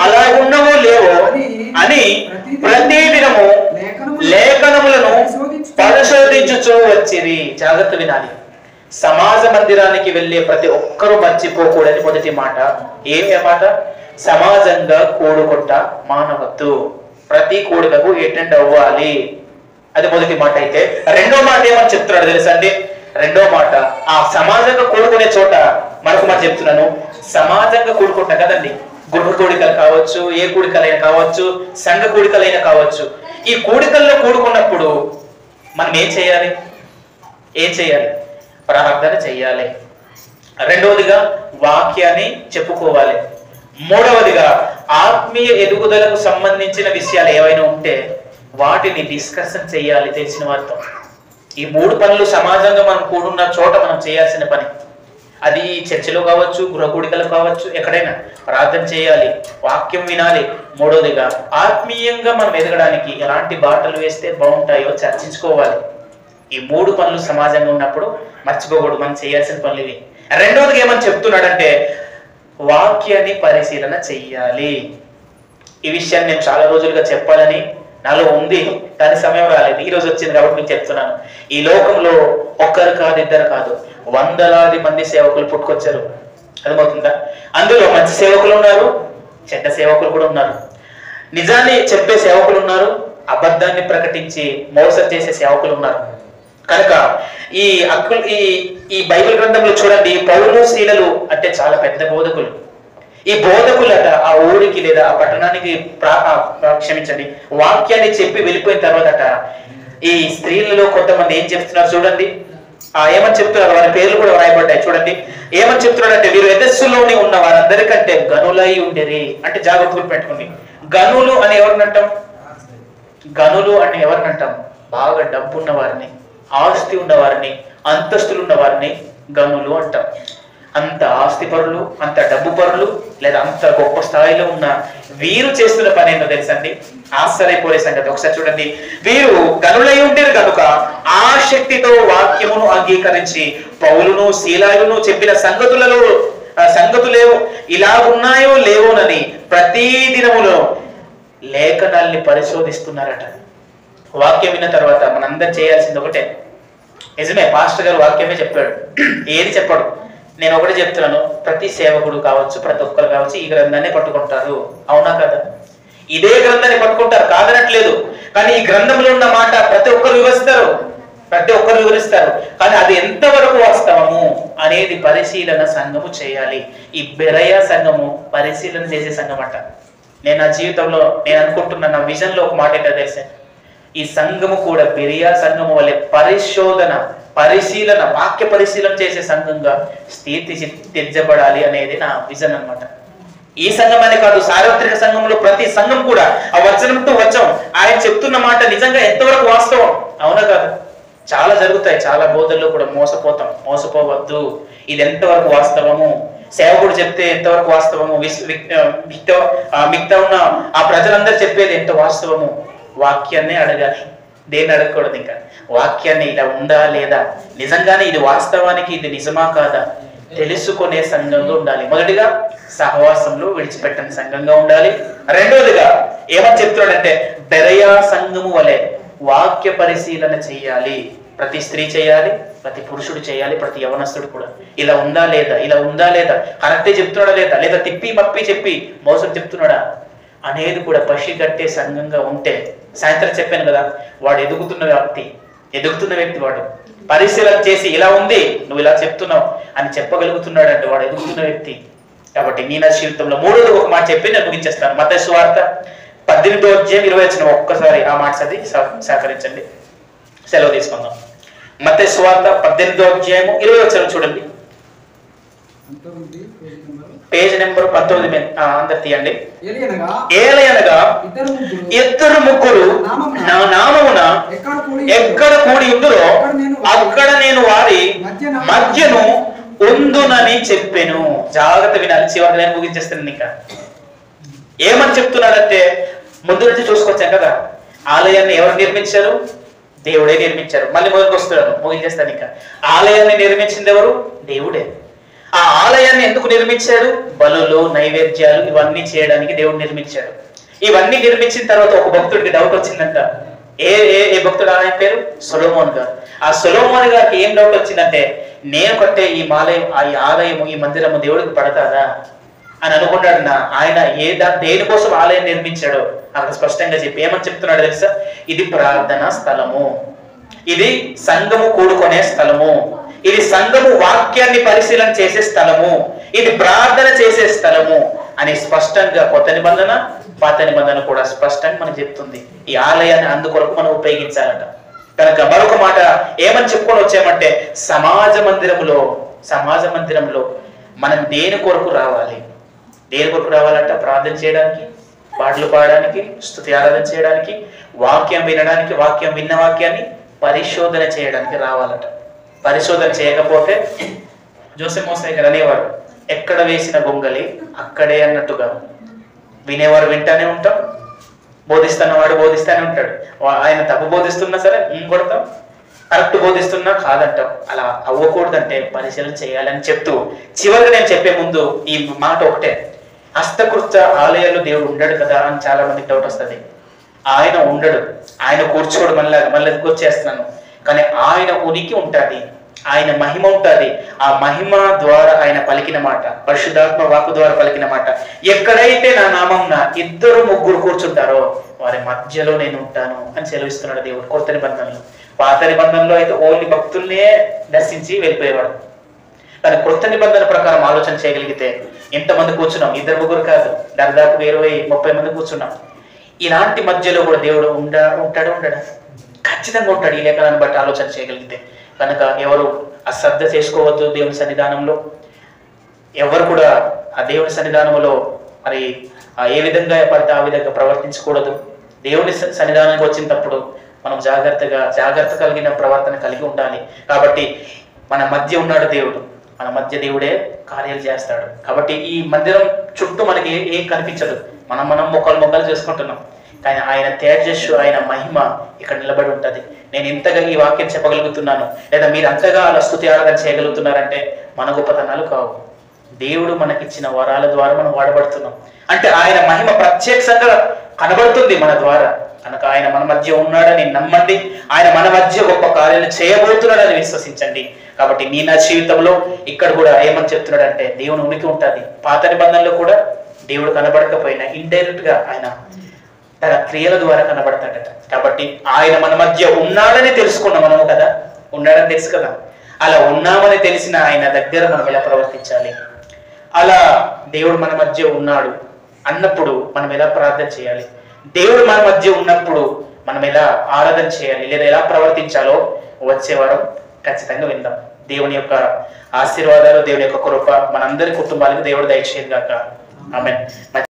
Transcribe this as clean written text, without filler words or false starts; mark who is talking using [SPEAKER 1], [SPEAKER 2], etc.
[SPEAKER 1] అలాగున్నవో లేవో అని ప్రతిదినము లేఖనములను పరిశోధించుచూ వచ్చిరి. జాగ్రత్త వినాలి. సమాజ మందిరానికి వెళ్ళే ప్రతి ఒక్కరూ మర్చిపోకూడని మొదటి మాట. ఏమి మాట? సమాజంగా కూడుకుంట మానవద్దు. ప్రతి కూడికకు అటెండ్ అవ్వాలి. అది మొదటి మాట. అయితే రెండో మాట ఏమని చెప్తున్నాడు తెలుసా అండి? రెండో మాట, ఆ సమాజంగా కూడుకునే చోట మనకు చెప్తున్నాను, సమాజంగా కూడుకుంటాం కదండి. గృహ కూడికలు కావచ్చు, ఏ కూడికలైనా కావచ్చు, సంఘ కూడికలైనా కావచ్చు. ఈ కూడికల్లో కూడుకున్నప్పుడు మనం ఏం చేయాలి? ప్రార్థన చెయ్యాలి. రెండవదిగా వాక్యాన్ని చెప్పుకోవాలి. మూడవదిగా ఆత్మీయ ఎదుగుదలకు సంబంధించిన విషయాలు ఏవైనా ఉంటే వాటిని డిస్కషన్ చేయాలి తెలిసిన వారితో. ఈ మూడు పనులు సమాజంగా మనం కూడున్న చోట మనం చేయాల్సిన పని. అది చర్చలో కావచ్చు, గృహ కూడికలు కావచ్చు, ఎక్కడైనా ప్రార్థన చేయాలి, వాక్యం వినాలి. మూడవదిగా ఆత్మీయంగా మనం ఎదగడానికి ఎలాంటి బాటలు వేస్తే బాగుంటాయో చర్చించుకోవాలి. ఈ మూడు పనులు సమాజంగా ఉన్నప్పుడు మర్చిపోకూడదు. మనం చేయాల్సిన పనులు ఇవి. రెండవదిగా ఏమని చెప్తున్నాడంటే వాక్యాన్ని పరిశీలన చెయ్యాలి. ఈ విషయాన్ని నేను చాలా రోజులుగా చెప్పాలని నాలో ఉంది, కానీ సమయం రాలేదు. ఈ రోజు వచ్చింది కాబట్టి మీకు చెప్తున్నాను. ఈ లోకంలో ఒక్కరు కాదు, ఇద్దరు కాదు, వందలాది మంది సేవకులు పుట్టుకొచ్చారు. అర్థమవుతుందా? అందులో మంచి సేవకులు ఉన్నారు, చెడ్డ సేవకులు కూడా ఉన్నారు. నిజాన్ని చెప్పే సేవకులు ఉన్నారు, అబద్ధాన్ని ప్రకటించి మోసం చేసే సేవకులు ఉన్నారు. కనుక ఈ బైబిల్ గ్రంథంలో చూడండి, పౌలు శీలలు అంటే చాలా పెద్ద బోధకులు. ఈ బోధకులట ఆ ఊరికి లేదా ఆ పట్టణానికి క్షమించండి వాక్యాన్ని చెప్పి వెళ్ళిపోయిన తర్వాతట ఈ స్త్రీలలో కొంతమంది ఏం చెప్తున్నారు చూడండి. ఏమని చెప్తున్నారు? వారి పేర్లు కూడా రాయబడ్డాయి చూడండి. ఏమని చెప్తున్నాడు అంటే, వీరు ఎదస్సులోనే ఉన్న వారందరికంటే గనులై ఉండేది. అంటే జాగ్రత్తలు పెట్టుకోండి. గనులు అని ఎవరినంటాం? గనులు అని ఎవరినంటాం? బాగా డబ్బు ఉన్న వారిని, ఆస్తి ఉన్నవారిని, అంతస్తులు ఉన్న వారిని గనులు అంటాం. అంత ఆస్తి పరులు, అంత డబ్బు పరులు, లేదా అంత గొప్ప స్థాయిలో ఉన్న వీరు చేస్తున్న పని ఏంటో తెలుసండి? ఆశ్చర్యపోయే సంగతి. ఒకసారి చూడండి. వీరు గనులై ఉండేరు కనుక ఆ శక్తితో వాక్యమును అంగీకరించి పౌలును శీలాయును చెప్పిన సంగతులేవో ఇలాగున్నాయో లేవోనని ప్రతి దినములో లేఖనాల్ని పరిశోధిస్తున్నారట. వాక్యం విన్న తర్వాత మనందరం చేయాల్సింది ఒకటే. నిజమే, పాస్టర్ గారు వాక్యమే చెప్పాడు, ఏది చెప్పాడు. నేను ఒకటే చెప్తున్నాను, ప్రతి సేవకుడు కావచ్చు, ప్రతి ఒక్కరు కావచ్చు ఈ గ్రంథాన్ని పట్టుకుంటారు. అవునా కదా? ఇదే గ్రంథాన్ని పట్టుకుంటారు, కాదనట్లేదు. కానీ ఈ గ్రంథంలో ఉన్న మాట ప్రతి ఒక్కరు వివరిస్తారు. కానీ అది ఎంతవరకు వాస్తవము అనేది పరిశీలన సంఘము చేయాలి. ఈ బెరయ సంఘము పరిశీలన చేసే సంఘం అంట. నేను నా జీవితంలో నేను అనుకుంటున్న నా విజన్ లో ఒక మాట ఏంటో తెలుసా? ఈ సంఘము కూడా బెరియా సంఘము వల్లే పరిశీలన వాక్య పరిశీలన చేసే సంఘంగా తీర్చబడాలి అనేది నా విజన్ అన్నమాట. ఈ సంఘం అనే కాదు, సార్వత్రిక సంఘంలో ప్రతి సంఘం కూడా ఆ వచనంతో వచ్చాం. ఆయన చెప్తున్న మాట నిజంగా ఎంతవరకు వాస్తవం? అవునా కాదు? చాలా జరుగుతాయి, చాలా బోధల్లో కూడా మోసపోవద్దు. ఇది ఎంతవరకు వాస్తవము? సేవకుడు చెప్తే ఎంతవరకు వాస్తవము? మిగతా ఉన్న ఆ ప్రజలందరూ చెప్పేది ఎంత వాస్తవము? వాక్యాన్ని అడగాలి, దేన్ని అడగకూడదు. ఇంకా వాక్యాన్ని ఇలా ఉందా లేదా, నిజంగానే ఇది వాస్తవానికి ఇది నిజమా కాదా తెలుసుకునే సంఘంగా ఉండాలి. మొదటిగా సహవాసంలో విడిచిపెట్టని సంఘంగా ఉండాలి. రెండోదిగా ఏమని చెప్తున్నాడంటే బెరయా సంఘము వలె వాక్య పరిశీలన చెయ్యాలి. ప్రతి స్త్రీ చేయాలి, ప్రతి పురుషుడు చేయాలి, ప్రతి యవనస్తుడు కూడా. ఇలా ఉందా లేదా, కరెక్టే చెప్తున్నాడా లేదా తిప్పి మప్పి చెప్పి మోసం చెప్తున్నాడా అనేది కూడా పసిగట్టే సంఘంగా ఉంటే, సాయంత్రం చెప్పాను కదా, వాడు ఎదుగుతున్న వ్యక్తి వాడు పరిశీలన చేసి ఇలా ఉంది, నువ్వు ఇలా చెప్తున్నావు అని చెప్పగలుగుతున్నాడు అంటే వాడు ఎదుగుతున్న వ్యక్తి. కాబట్టి నీ నా జీవితంలో మూడోది ఒక మాట చెప్పి నేను ముగించేస్తాను. మత్తయి సువార్త 18:20 ఒక్కసారి ఆ మాట చదివి సహకరించండి, సెలవు తీసుకుందాం. మత్తయి సువార్త 18:20 చూడండి. పేజ్ నెంబర్ 19 అందరు తీయండి. ఏలయనగా ఇద్దరు ముగ్గురు నా నామమున ఎక్కడ కూడి ఉందురో అక్కడ నేను వారి మధ్యను ఉందునని చెప్పాను. జాగ్రత్త వినాలి. చివరికి నేను ముగించేస్తాను. ఇంకా ఏమని చెప్తున్నాడంటే, ముందు నుంచి చూసుకొచ్చాం కదా, ఆలయాన్ని ఎవరు నిర్మించారు? దేవుడే నిర్మించారు. మళ్ళీ మొదటికి వస్తున్నాను, ముగించేస్తాను. ఇంకా ఆలయాన్ని నిర్మించింది ఎవరు? దేవుడే. ఆ ఆలయాన్ని ఎందుకు నిర్మించాడు? బలులు, నైవేద్యాలు ఇవన్నీ చేయడానికి దేవుడు నిర్మించాడు. ఇవన్నీ నిర్మించిన తర్వాత ఒక భక్తుడికి డౌట్ వచ్చిందంట. ఏ ఏ ఏ భక్తుడు? ఆయన పేరు సొలొమోన్ గారు. ఆ సొలొమోన్ గారికి ఏం డౌట్ వచ్చిందంటే, నేను కట్టే ఈ ఆలయము, ఈ మందిరము దేవుడికి పడతాదా అని అనుకున్నాడు. ఆయన దేనికోసం ఆలయం నిర్మించాడో అక్కడ స్పష్టంగా చెప్పి ఏమని చెప్తున్నాడు తెలుసా? ఇది ప్రార్థనా స్థలము, ఇది సంఘము కూడుకునే స్థలము, ఇది సంఘము వాక్యాన్ని పరిశీలన చేసే స్థలము, ఇది ప్రార్థన చేసే స్థలము అని స్పష్టంగా కొత్త నిబంధన, పాత నిబంధన కూడా స్పష్టంగా మనకు చెప్తుంది. ఈ ఆలయాన్ని అందుకొరకు మనం ఉపయోగించాలట. కనుక మరొక మాట ఏమని చెప్పుకొని వచ్చామంటే, సమాజ మందిరంలో మనం దేని కొరకు రావాలి? దేని కొరకు రావాలంట? ప్రార్థన చేయడానికి, పాటలు పాడడానికి, స్తుతి ఆరాధన చేయడానికి, వాక్యం వినడానికి, వాక్యం విన్న వాక్యాన్ని పరిశోధన చేయడానికి రావాలట. పరిశోధన చేయకపోతే జోసెఫ్ మోసే గారు అనేవారు, ఎక్కడ వేసిన గొంగలి అక్కడే అన్నట్టుగా వినేవారు వింటానే ఉంటాం, బోధిస్తున్నవాడు బోధిస్తానే ఉంటాడు. ఆయన తప్పు బోధిస్తున్నా సరే కొడతాం, కరెక్ట్ బోధిస్తున్నా కాదంటాం. అలా అవ్వకూడదంటే పరిశీలన చేయాలని చెప్తూ చివరిగా నేను చెప్పే ముందు ఈ మాట ఒకటే, హస్తకృత ఆలయాల్లో దేవుడు ఉండడు కదా అని చాలా మందికి డౌట్ వస్తుంది. ఆయన ఉండడు, ఆయన కూర్చోడు, మళ్ళీ వచ్చేస్తున్నాను. కానీ ఆయన ఉనికి ఉంటుంది, ఆయన మహిమ ఉంటుంది. ఆ మహిమ ద్వారా ఆయన పలికిన మాట, పరిశుద్ధాత్మ వాక్కు ద్వారా పలికిన మాట, ఎక్కడైతే నా నామంన 2-3 కూర్చుంటారో వారి మధ్యలో నేను ఉంటాను అని సెలవిస్తున్నాడు దేవుడు కొత్త నిబంధనలో. పాత నిబంధనలో అయితే ఓన్లీ భక్తుల్నే దర్శించి వెళ్ళిపోయేవాడు. కానీ కొత్త నిబంధన ప్రకారం ఆలోచన చేయగలిగితే ఎంతమంది కూర్చున్నాం? 2-3 కాదు, దాదాపు 20-30 మంది కూర్చున్నాం. ఇలాంటి మధ్యలో కూడా దేవుడు ఉంటాడా? ఖచ్చితంగా ఉంటాడు. ఈ లేఖనాన్ని బట్టి ఆలోచన చేయగలిగితే. కనుక ఎవరు అశ్రద్ధ చేసుకోవద్దు దేవుని సన్నిధానంలో. ఎవరు కూడా ఆ దేవుని సన్నిధానంలో మరి ఏ విధంగా పడితే ఆ విధంగా ప్రవర్తించకూడదు. దేవుని సన్నిధానానికి వచ్చినప్పుడు మనం జాగ్రత్త కలిగిన ప్రవర్తన కలిగి ఉండాలి. కాబట్టి మన మధ్య ఉన్నాడు దేవుడు, మన మధ్య దేవుడే కార్యాలు చేస్తాడు. కాబట్టి ఈ మందిరం చుట్టూ మనకి ఏం కనిపించదు, మనం మొక్కలు చేసుకుంటున్నాం. కానీ ఆయన తేజస్సు, ఆయన మహిమ ఇక్కడ నిలబడి ఉంటుంది. నేను ఇంతగా ఈ వాక్యం చెప్పగలుగుతున్నాను, లేదా మీరు అంతగా అలా స్తుతి ఆరాధన చేయగలుగుతున్నారంటే మన గొప్పతనాలు కావు, దేవుడు మనకిచ్చిన వరాల ద్వారా మనం వాడబడుతున్నాం. అంటే ఆయన మహిమ ప్రత్యక్షంగా కనబడుతుంది మన ద్వారా. కనుక ఆయన మన మధ్య ఉన్నాడని నమ్మండి, ఆయన మన మధ్య గొప్ప కార్యాలు చేయబోతున్నాడని విశ్వసించండి. కాబట్టి నా జీవితంలో ఇక్కడ కూడా ఏమని చెప్తున్నాడంటే, దేవుని ఉనికి ఉంటుంది. పాత నిబంధనలో కూడా దేవుడు కనబడకపోయినా ఇండైరెక్ట్ గా ఆయన తన క్రియల ద్వారా కనబడతాడట. కాబట్టి ఆయన మన మధ్య ఉన్నాడని తెలుసుకున్నాం మనము కదా, ఉన్నాడని తెలుసు కదా. అలా ఉన్నామని తెలిసిన ఆయన దగ్గర మనం ఎలా ప్రవర్తించాలి? అలా దేవుడు మన మధ్య ఉన్నాడు అన్నప్పుడు మనం ఎలా ప్రార్థన చేయాలి? దేవుడు మన మధ్య ఉన్నప్పుడు మనం ఎలా ఆరాధన చేయాలి, లేదా ఎలా ప్రవర్తించాలో వచ్చే వారం ఖచ్చితంగా విందాం. దేవుని యొక్క ఆశీర్వాదాలు, దేవుని యొక్క కృప మనందరి కుటుంబాలకు దేవుడు దయచేయను గాక. ఆమేన్.